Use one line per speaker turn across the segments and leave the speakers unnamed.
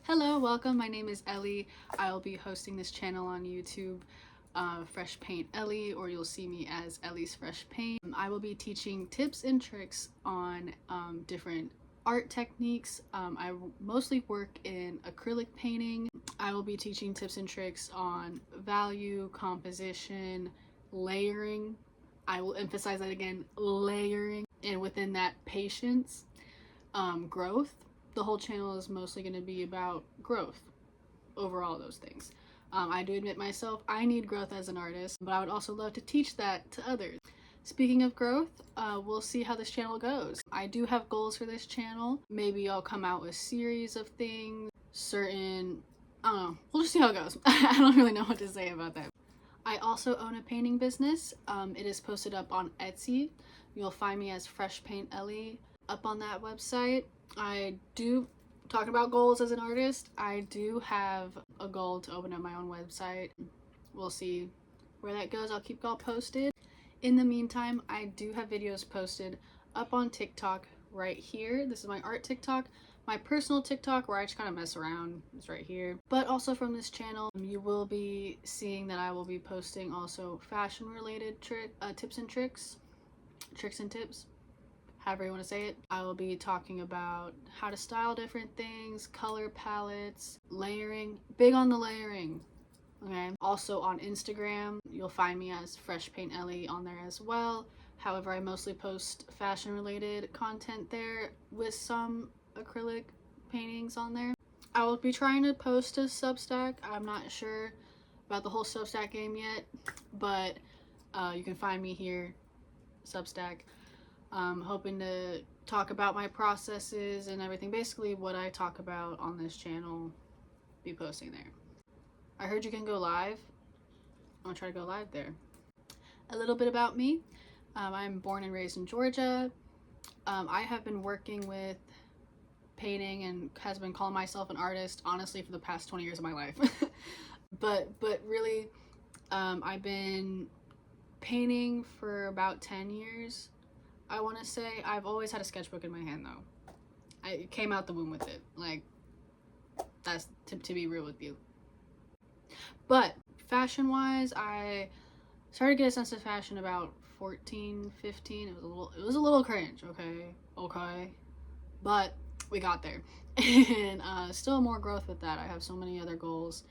Hello, welcome. My name is Ellie. I'll be hosting this channel on YouTube, Fresh Paint Ellie, or you'll see me as Ellie's Fresh Paint. I will be teaching tips and tricks on different art techniques. I mostly work in acrylic painting. I will be teaching tips and tricks on value, composition, layering. I will emphasize that again, layering, and within that, patience, growth. The whole channel is mostly going to be about growth over all those things. I do admit myself, I need growth as an artist, but I would also love to teach that to others. Speaking of growth, we'll see how this channel goes. I do have goals for this channel. Maybe I'll come out with a series of things, I don't know. We'll just see how it goes. I don't really know what to say about that. I also own a painting business. It is posted up on Etsy. You'll find me as Fresh Paint Ellie up on that website. I do, talking about goals as an artist, I do have a goal to open up my own website. We'll see where that goes. I'll keep y'all posted. In the meantime, I do have videos posted up on TikTok right here. This is my art TikTok. My personal TikTok, where I just kind of mess around, is right here. But also from this channel, you will be seeing that I will be posting also fashion related tips and tricks and tips, however you want to say it. I will be talking about how to style different things, color palettes, layering, big on the layering, okay? Also on Instagram, you'll find me as Fresh Paint Ellie on there as well. However, I mostly post fashion related content there with some acrylic paintings on there. I will be trying to post a Substack. I'm not sure about the whole Substack game yet, but you can find me here, Substack. Hoping to talk about my processes and everything. Basically what I talk about on this channel, be posting there. I heard you can go live. I'm gonna try to go live there. A little bit about me. I'm born and raised in Georgia. I have been working with painting and has been calling myself an artist honestly for the past 20 years of my life. but really I've been painting for about 10 years. I want to say. I've always had a sketchbook in my hand though. I came out the womb with it. Like, that's to be real with you. But fashion wise, I started to get a sense of fashion about 14, 15. It was a little cringe, okay. But we got there. And still more growth with that. I have so many other goals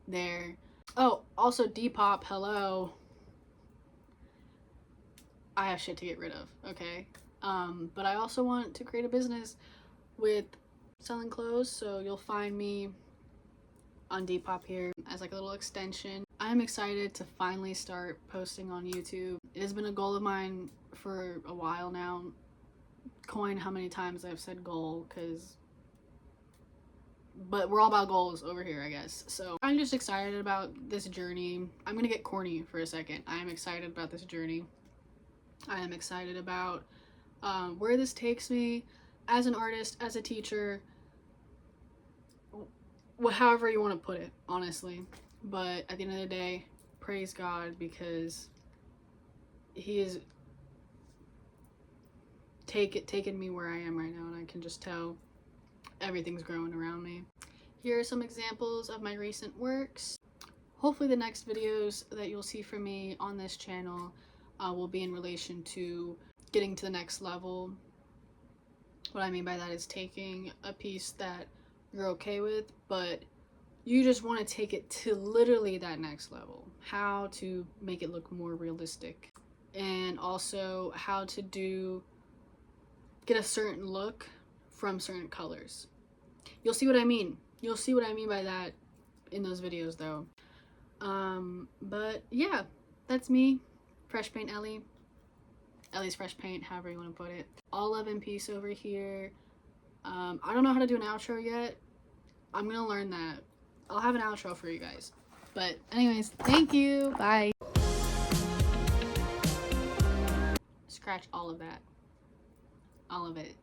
there. Oh, also Depop, hello. I have shit to get rid of, okay? But I also want to create a business with selling clothes, so you'll find me on Depop here as like a little extension. I'm excited to finally start posting on YouTube. It has been a goal of mine for a while now. Coin how many times I've said goal, but we're all about goals over here, I guess. So I'm just excited about this journey. I'm gonna get corny for a second. I am excited about this journey. I am excited about where this takes me as an artist, as a teacher, however you want to put it, honestly. But at the end of the day, praise God, because he is taking me where I am right now, and I can just tell everything's growing around me. Here are some examples of my recent works. Hopefully the next videos that you'll see from me on this channel will be in relation to getting to the next level. What I mean by that is taking a piece that you're okay with, but you just want to take it to literally that next level. How to make it look more realistic, and also how to get a certain look from certain colors. You'll see what I mean. You'll see what I mean by that in those videos though. But yeah, that's me. Fresh Paint Ellie. Ellie's Fresh Paint, however you want to put it. All love and peace over here. I don't know how to do an outro yet. I'm gonna learn that. I'll have an outro for you guys. But anyways, thank you. Bye. Scratch all of that. All of it.